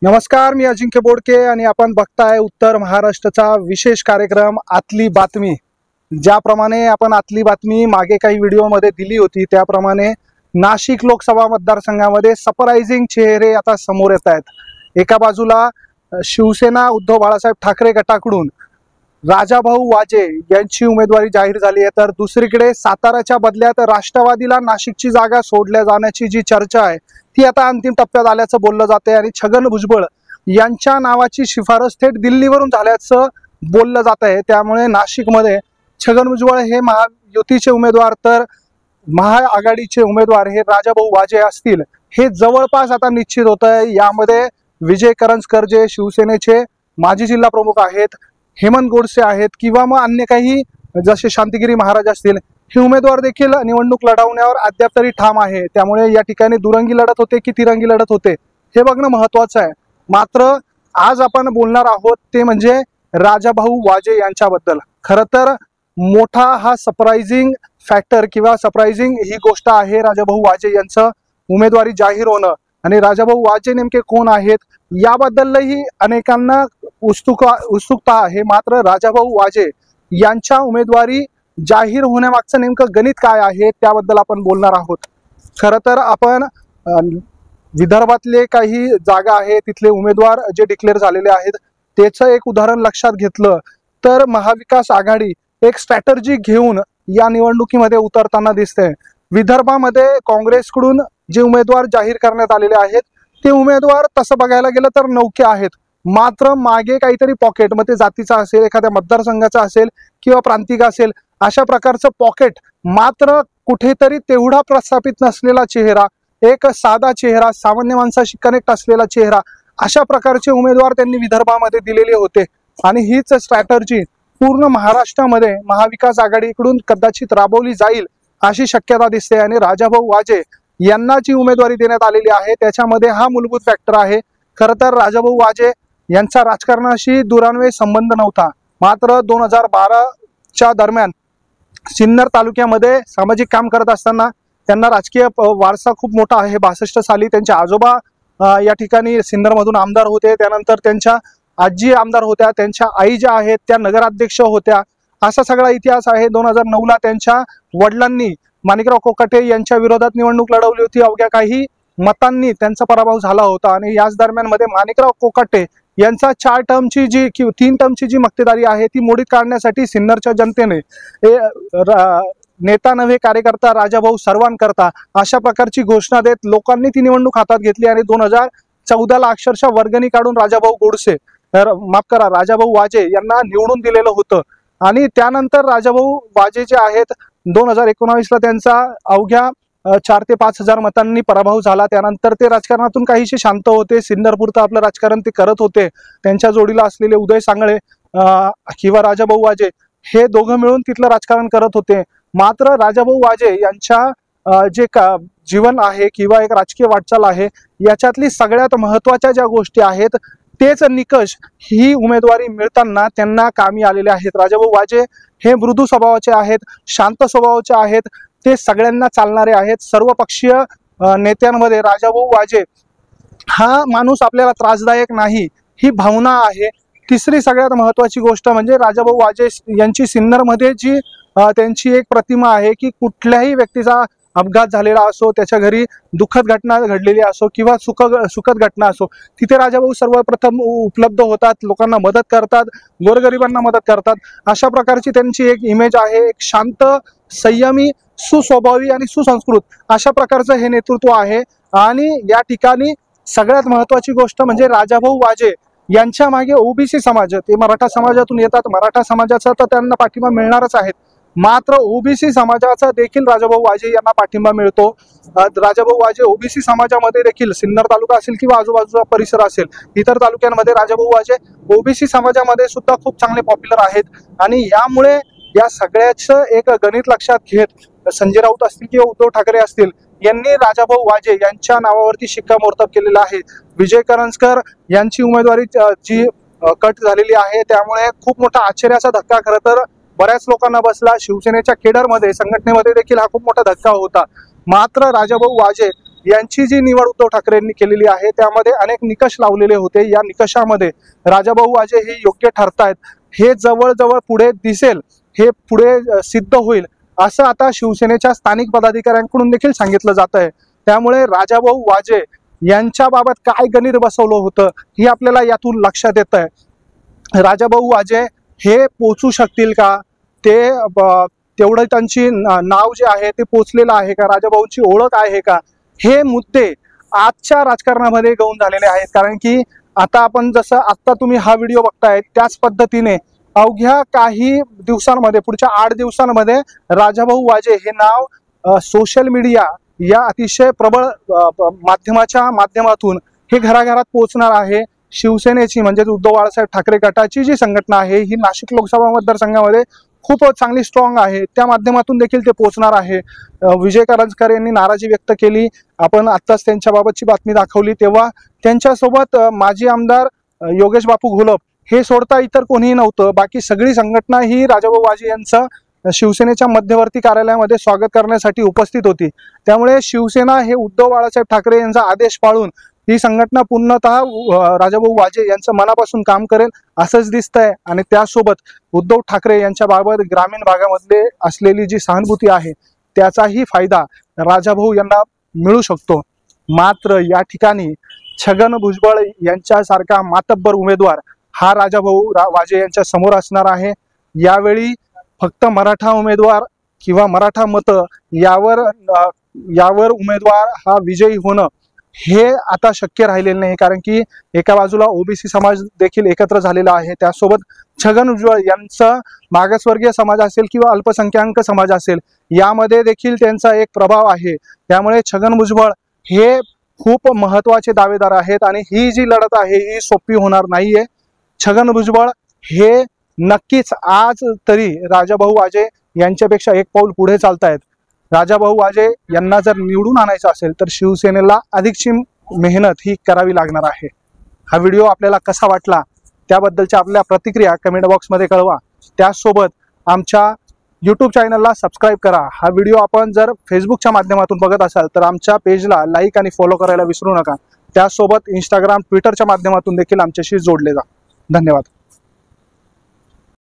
नमस्कार, मी अजिंक्य बोडके आणि आपण बघताय उत्तर महाराष्ट्राचा विशेष कार्यक्रम आतली बातमी। ज्याप्रमाणे आपण आतली बातमी मागे काही व्हिडिओमध्ये दिली होती त्याप्रमाणे नाशिक लोकसभा मतदारसंघामध्ये सरप्राइजिंग चेहरे आता समोर येत आहेत। एका बाजूला शिवसेना उद्धव बाळासाहेब ठाकरे गटाकडून राजाभाऊ वाजे यांची उमेदवारी जाहीर झाली आहे, तर दुसरीकडे साताराच्या बदल्यात राष्ट्रवादीला नाशिकची जागा सोडल्या जाण्याची जी चर्चा आहे ती आता अंतिम टप्प्यात आल्याचं बोललं जाते आणि छगन भुजबळ यांच्या नावाची शिफारस थेट दिल्लीवरून झाल्याचं बोललं जात आहे। त्यामुळे नाशिकमध्ये छगन भुजबळ हे महायुतीचे उमेदवार तर महाआघाडीचे उमेदवार हे राजाभाऊ वाजे असतील हे जवळपास आता निश्चित होत आहे। यामध्ये विजय करंजकर जे शिवसेनेचे माजी जिल्हा प्रमुख आहेत, हेमंत गोडसे आहेत किंवा मग अन्य काही जसे शांतिगिरी महाराज असतील हे उमेदवार देखील निवडणूक लढवण्यावर अद्याप तरी ठाम आहे। त्यामुळे या ठिकाणी दुरंगी लढत होते की तिरंगी लढत होते हे बघणं महत्त्वाचं आहे। मात्र आज आपण बोलणार आहोत ते म्हणजे राजाभाऊ वाजे यांच्याबद्दल। खरं तर मोठा हा सरप्राइजिंग फॅक्टर किंवा सरप्राइजिंग ही गोष्ट आहे राजाभाऊ वाजे यांचं उमेदवारी जाहीर होणं। आणि राजाभाऊ वाजे नेमके कोण आहेत याबद्दलही अनेकांना उत्सुकता आहे। मात्र राजाभाऊ वाजे यांच्या उमेदवारी जाहीर होण्यामागचं नेमकं गणित काय आहे त्याबद्दल आपण बोलणार आहोत। खरं तर आपण विदर्भातले काही जागा आहे तिथले उमेदवार जे डिक्लेअर झालेले आहेत त्याचं एक उदाहरण लक्षात घेतलं तर महाविकास आघाडी एक स्ट्रॅटर्जी घेऊन या निवडणुकीमध्ये उतरताना दिसते। विदर्भामध्ये काँग्रेसकडून जे उमेदवार जाहीर करण्यात आलेले आहेत ते उमेदवार तसं बघायला गेलं तर नौके आहेत, मात्र मागे काहीतरी पॉकेट, मग ते जातीचा असेल, एखाद्या मतदारसंघाचा असेल किंवा प्रांतिक असेल, अशा प्रकारचं पॉकेट मात्र कुठेतरी तेवढा प्रस्थापित नसलेला चेहरा, एक साधा चेहरा, सामान्य माणसाशी कनेक्ट असलेला चेहरा, अशा प्रकारचे उमेदवार त्यांनी विदर्भामध्ये दिलेले होते। आणि हीच स्ट्रॅटर्जी पूर्ण महाराष्ट्रामध्ये महाविकास आघाडीकडून कदाचित राबवली जाईल अशी शक्यता दिसते। आणि राजाभाऊ वाजे यांना जी उमेदवारी देण्यात आलेली आहे त्याच्यामध्ये हा मूलभूत फॅक्टर आहे। खरं तर राजाभाऊ वाजे यांचा राजकारणाशी दूरान्वयी संबंध नव्हता, मात्र 2012च्या दरम्यान सिन्नर तालुक्यामध्ये सामाजिक काम करत असताना त्यांना राजकीय वारसा खूप मोठा आहे। 62 साली त्यांचे आजोबा या ठिकाणी सिन्नरमधून आमदार होते, त्यानंतर त्यांच्या आजी आमदार होत्या, त्यांच्या आई ज्या आहेत त्या नगराध्यक्ष होत्या, असा सगळा इतिहास आहे। 2009ला त्यांच्या वडिलांनी माणिकराव कोकाटे यांच्या विरोधात निवडणूक लढवली होती, अवघ्या काही मतांनी त्यांचा पराभव झाला होता। आणि याच दरम्यान मध्ये माणिकराव कोकाटे यांचा 4 टर्मची जी 3 टर्मची जी मक्तेदारी आहे ती मोडीत काढण्यासाठी सिन्नरच्या जनतेने नेता नव्हे कार्यकर्ता राजाभाऊ सर्वांकरता अशा प्रकारची घोषणा देत लोकांनी ती निवडणूक हातात घेतली आणि 2014ला अक्षरशः वर्गणी काढून राजाभाऊ वाजे यांना निवडून दिलेलं होतं। आणि त्यानंतर राजाभाऊ वाजे जे आहेत 2019ला त्यांचा अवघ्या 4 ते 5 हजार मतांनी पराभव झाला। त्यानंतर ते राजकारणातून काहीसे शांत होते, सिन्नरपुरतं आपलं राजकारण ते करत होते। त्यांच्या जोडीला असलेले उदय सांगळे किंवा राजाभाऊ वाजे हे दोघं मिळून तिथलं राजकारण करत होते। मात्र राजाभाऊ वाजे यांच्या जे जीवन आहे किंवा एक राजकीय वाटचाल आहे याच्यातली सगळ्यात महत्त्वाच्या ज्या गोष्टी आहेत तेच निकष ही उमेदवारी मिळताना त्यांना कामी आलेले आहेत। राजाभाऊ वाजे हे मृदू स्वभावाचे आहेत, शांत स्वभावाचे आहेत, ते सगळ्यांना चालणारे आहेत। सर्वपक्षीय नेत्यांमध्ये राजाभाऊ वाजे हा माणूस आपल्याला त्रासदायक नाही ही भावना आहे। तिसरी सगळ्यात महत्त्वाची गोष्ट म्हणजे राजाभाऊ वाजे यांची सिन्नरमध्ये जी त्यांची एक प्रतिमा आहे की कुठल्याही व्यक्तीचा अपघात झालेला असो, त्याच्या घरी दुःखद घटना घडलेली असो किंवा सुखद घटना असो, तिथे राजाभाऊ सर्वप्रथम उपलब्ध होतात, लोकांना मदत करतात, गोरगरिबांना मदत करतात। अशा प्रकारची त्यांची एक इमेज आहे, एक शांत, संयमी, सुस्वभावी आणि सुसंस्कृत अशा प्रकारचं हे नेतृत्व आहे। आणि या ठिकाणी सगळ्यात महत्त्वाची गोष्ट म्हणजे राजाभाऊ वाजे यांच्या मागे ओबीसी समाज, ते मराठा समाजातून येतात, मराठा समाजाचा तर त्यांना पाठिंबा मिळणारच आहे, मात्र ओबीसी समाजाचा देखील राजाभाऊ वाजे यांना पाठिंबा मिळतो। राजाभाऊ वाजे ओबीसी समाजामध्ये देखील सिन्नर तालुका असेल किंवा आजूबाजूचा परिसर असेल इतर तालुक्यांमध्ये राजाभाऊ वाजे ओबीसी समाजामध्ये सुद्धा खूप चांगले पॉप्युलर आहेत। आणि यामुळे या सगळ्याचं एक गणित लक्षात घेत संजय राऊत असतील किंवा उद्धव ठाकरे असतील यांनी राजाभाऊ वाजे यांच्या नावावरती शिक्कामोर्तब केलेला आहे। विजय करंजकर यांची उमेदवारी जी कट झालेली आहे त्यामुळे खूप मोठा आश्चर्याचा धक्का खरं तर बऱ्याच लोकांना बसला। शिवसेनेच्या केडरमध्ये, संघटनेमध्ये देखील हा खूप मोठा धक्का होता। मात्र राजाभाऊ वाजे यांची जी निवड उद्धव ठाकरेंनी केलेली आहे त्यामध्ये अनेक निकष लावलेले होते। या निकषामध्ये राजाभाऊ वाजे हे योग्य ठरतायत, हे जवळजवळ पुढे दिसेल, हे पुढे सिद्ध होईल असं आता शिवसेनेच्या स्थानिक पदाधिकाऱ्यांकडून देखील सांगितलं जात आहे। त्यामुळे राजाभाऊ वाजे यांच्याबाबत काय गणित बसवलं होतं हे आपल्याला यातून लक्षात येत आहे। राजाभाऊ वाजे हे पोचू शकतील का, ते तेवढं त्यांची नाव जे आहे ते पोचलेलं आहे का, राजाभाऊची ओळख आहे का, हे मुद्दे आजच्या राजकारणामध्ये गौण झालेले आहेत। कारण की आता आपण जसं आता तुम्ही हा व्हिडिओ बघताय त्याच पद्धतीने अवघ्या काही दिवसांमध्ये, पुढच्या 8 दिवसांमध्ये राजाभाऊ वाजे हे नाव सोशल मीडिया या अतिशय प्रबळ माध्यमाच्या माध्यमातून हे घराघरात पोहोचणार आहे। शिवसेनेची म्हणजेच उद्धव बाळासाहेब ठाकरे गटाची जी संघटना आहे ही नाशिक लोकसभा मतदारसंघामध्ये खूप चांगली स्ट्रॉंग आहे, त्या माध्यमातून देखील ते पोहोचणार आहे। विजय करंजकर यांनी नाराजी व्यक्त केली, आपण आत्ताच त्यांच्याबाबतची बातमी दाखवली, तेव्हा त्यांच्यासोबत माजी आमदार योगेश बापू घोलप हे सोडता इतर कोणीही नव्हतं। बाकी सगळी संघटना ही राजाभाऊ वाजे यांचं शिवसेनेच्या मध्यवर्ती कार्यालयामध्ये स्वागत करण्यासाठी उपस्थित होती। त्यामुळे शिवसेना हे उद्धव बाळासाहेब ठाकरे यांचा आदेश पाळून ही संघटना पूर्णतः राजाभाऊ वाजे यांचं मनापासून काम करेल असंच दिसतंय। आणि त्यासोबत उद्धव ठाकरे यांच्या बाबत ग्रामीण भागामधले असलेली जी सहानुभूती आहे त्याचाही फायदा राजाभाऊ यांना मिळू शकतो। मात्र या ठिकाणी छगन भुजबळ यांच्यासारखा मातब्बर उमेदवार हा राजाभाऊ वाजे यांच्या समोर असणार आहे। यावेळी फक्त मराठा उमेदवार किंवा मराठा मतं यावर उमेदवार हा विजयी होणं हे आता शक्य राहिलेलं नाही। कारण की एका बाजूला ओबीसी समाज देखील एकत्र झालेला आहे, त्यासोबत छगन भुजबळ यांचं मागासवर्गीय समाज असेल किंवा अल्पसंख्याक समाज असेल यामध्ये देखील त्यांचा एक प्रभाव आहे। त्यामुळे छगन भुजबळ हे खूप महत्त्वाचे दावेदार आहेत आणि ही जी लढत आहे ही सोपी होणार नाहीये। छगन भुजबळ हे नक्कीच आज तरी राजाभाऊ वाजे यांच्यापेक्षा एक पाऊल पुढे चालतायत। राजाभाऊ वाजे यांना जर निवडून आणायचं असेल तर शिवसेनेला अधिकची मेहनत ही करावी लागणार आहे। हा व्हिडिओ आपल्याला कसा वाटला त्याबद्दलच्या आपल्या प्रतिक्रिया कमेंट बॉक्समध्ये कळवा। त्यासोबत आमच्या यूट्यूब चॅनलला सबस्क्राईब करा। हा व्हिडिओ आपण जर फेसबुकच्या माध्यमातून बघत असाल तर आमच्या पेजला लाईक आणि फॉलो करायला विसरू नका। त्यासोबत इंस्टाग्राम, ट्विटरच्या माध्यमातून देखील आमच्याशी जोडले जा। धन्यवाद।